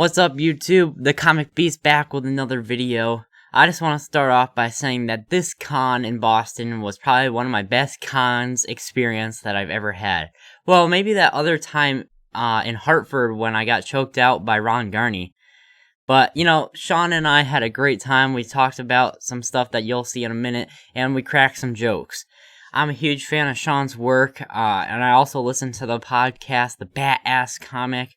What's up, YouTube? The Comic Beast back with another video. I just want to start off by saying that this con in Boston was probably one of my best cons experience that I've ever had. Well, maybe that other time in Hartford when I got choked out by Ron Garney. But, you know, Sean and I had a great time. We talked about some stuff that you'll see in a minute, and we cracked some jokes. I'm a huge fan of Sean's work, and I also listen to the podcast, the Bat Ass Comic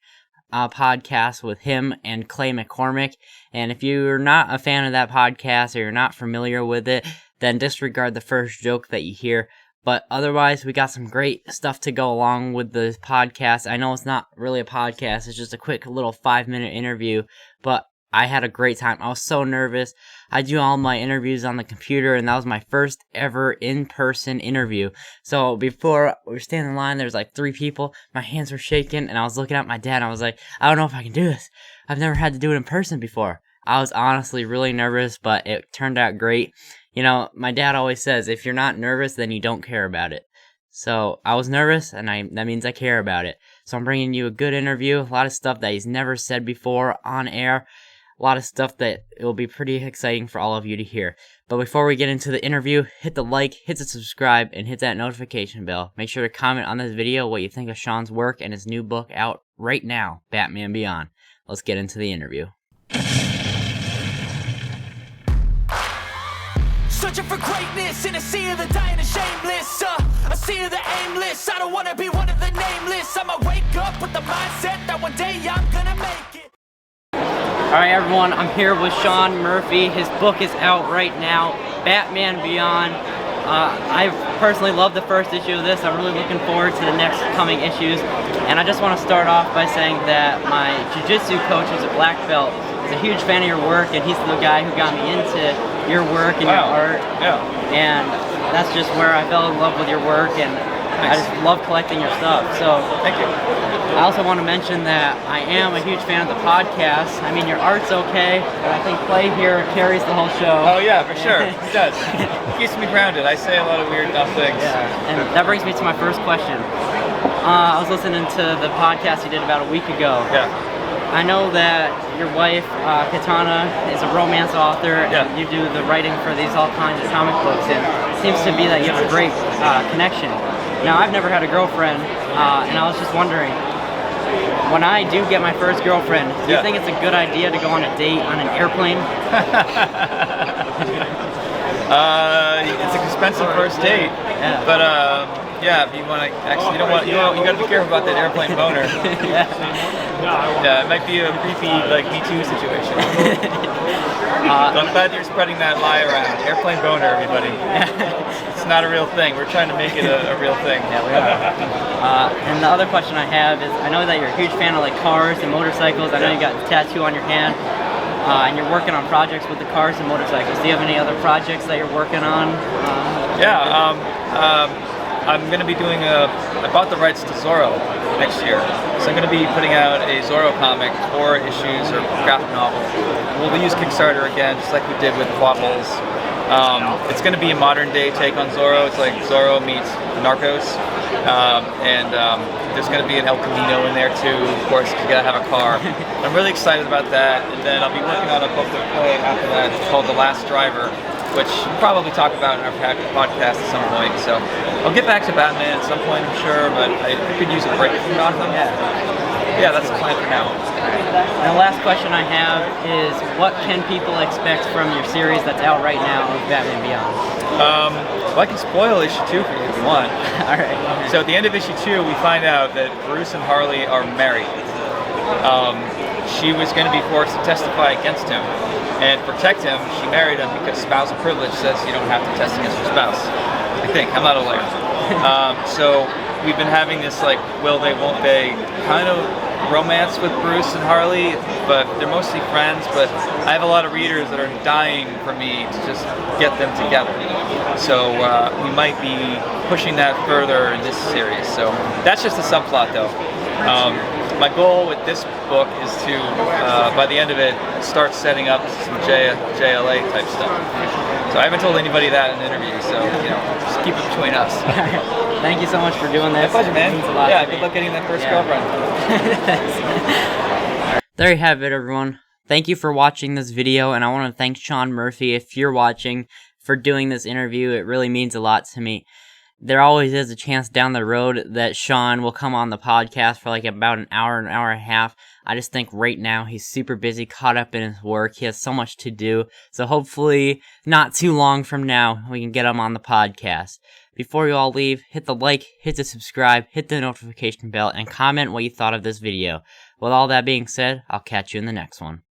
podcast with him and Clay McCormick. And if you're not a fan of that podcast or you're not familiar with it, then disregard the first joke that you hear. But otherwise, we got some great stuff to go along with the podcast. I know it's not really a podcast, it's just a quick little 5-minute interview, but I had a great time. I was so nervous. I do all my interviews on the computer, and that was my first ever in-person interview. So before we were standing in line, there was like 3 people. My hands were shaking, and I was looking at my dad, and I was like, I don't know if I can do this. I've never had to do it in person before. I was honestly really nervous, but it turned out great. You know, my dad always says, if you're not nervous, then you don't care about it. So I was nervous, and that means I care about it. So I'm bringing you a good interview, a lot of stuff that he's never said before on air. A lot of stuff that it will be pretty exciting for all of you to hear. But before we get into the interview, hit the like, hit the subscribe, and hit that notification bell. Make sure to comment on this video what you think of Sean's work and his new book out right now, Batman Beyond. Let's get into the interview. Searching for greatness in a sea of the dying and shameless, a sea of the aimless. I don't want to be one of the nameless. I'ma wake up with the mindset that one day I'm gonna make it. Alright everyone, I'm here with Sean Murphy. His book is out right now, Batman Beyond. I personally love the first issue of this. I'm really looking forward to the next coming issues. And I just want to start off by saying that my jiu-jitsu coach, who's a black belt, is a huge fan of your work, and he's the guy who got me into your work and your art. Yeah. And that's just where I fell in love with your work, and I just love collecting your stuff. So Thank you. I also want to mention that I am a huge fan of the podcast. I mean, your art's okay, but I think Clay here carries the whole show. Oh yeah, for sure. It does. It keeps me grounded. I say a lot of weird, dumb things. Yeah, and that brings me to my first question. I was listening to the podcast you did about a week ago. Yeah. I know that your wife, Katana, is a romance author, Yeah. and you do the writing for these all kinds of comic books, and it seems to be that you have a great connection. Now, I've never had a girlfriend, and I was just wondering, when I do get my first girlfriend, do you think it's a good idea to go on a date on an airplane? It's an expensive first date, but yeah, if you want to actually, you got to be careful about that airplane boner. Yeah, it might be a creepy like Me Too situation. I'm glad you're spreading that lie around. Airplane boner, everybody. It's not a real thing. We're trying to make it a real thing. Yeah, we are. And the other question I have is, I know that you're a huge fan of like cars and motorcycles. I know you got the tattoo on your hand, and you're working on projects with the cars and motorcycles. Do you have any other projects that you're working on? I'm going to be doing I bought the rights to Zorro next year, so I'm going to be putting out a Zorro comic, 4 issues or graphic novel. We'll use Kickstarter again, just like we did with Quabbles. It's going to be a modern day take on Zorro. It's like Zorro meets Narcos, and there's going to be an El Camino in there too, of course, because you got to have a car. I'm really excited about that, and then I'll be working on a book to play after that. It's called The Last Driver, which we'll probably talk about in our podcast at some point. So I'll get back to Batman at some point, I'm sure, but I could use a break from Gotham. Yeah, that's the plan for now. And the last question I have is, what can people expect from your series that's out right now of Batman Beyond? Well, I can spoil issue 2 for you if you want. All right. So at the end of issue 2, we find out that Bruce and Harley are married. She was going to be forced to testify against him and protect him. She married him because spousal privilege says you don't have to test against your spouse. I think. I'm not a lawyer. So we've been having this like will they, won't they kind of romance with Bruce and Harley, but they're mostly friends. But I have a lot of readers that are dying for me to just get them together. So we might be pushing that further in this series. So that's just a subplot though. My goal with this book is to, by the end of it, start setting up some JLA type stuff. So I haven't told anybody that in an interview, so just keep it between us. Thank you so much for doing this. My pleasure, man. It means a lot Yeah, to good me. luck getting that first girlfriend. There you have it, everyone. Thank you for watching this video, and I want to thank Sean Murphy, if you're watching, for doing this interview. It really means a lot to me. There always is a chance down the road that Sean will come on the podcast for like about an hour and a half. I just think right now he's super busy, caught up in his work. He has so much to do. So hopefully not too long from now, we can get him on the podcast. Before you all leave, hit the like, hit the subscribe, hit the notification bell, and comment what you thought of this video. With all that being said, I'll catch you in the next one.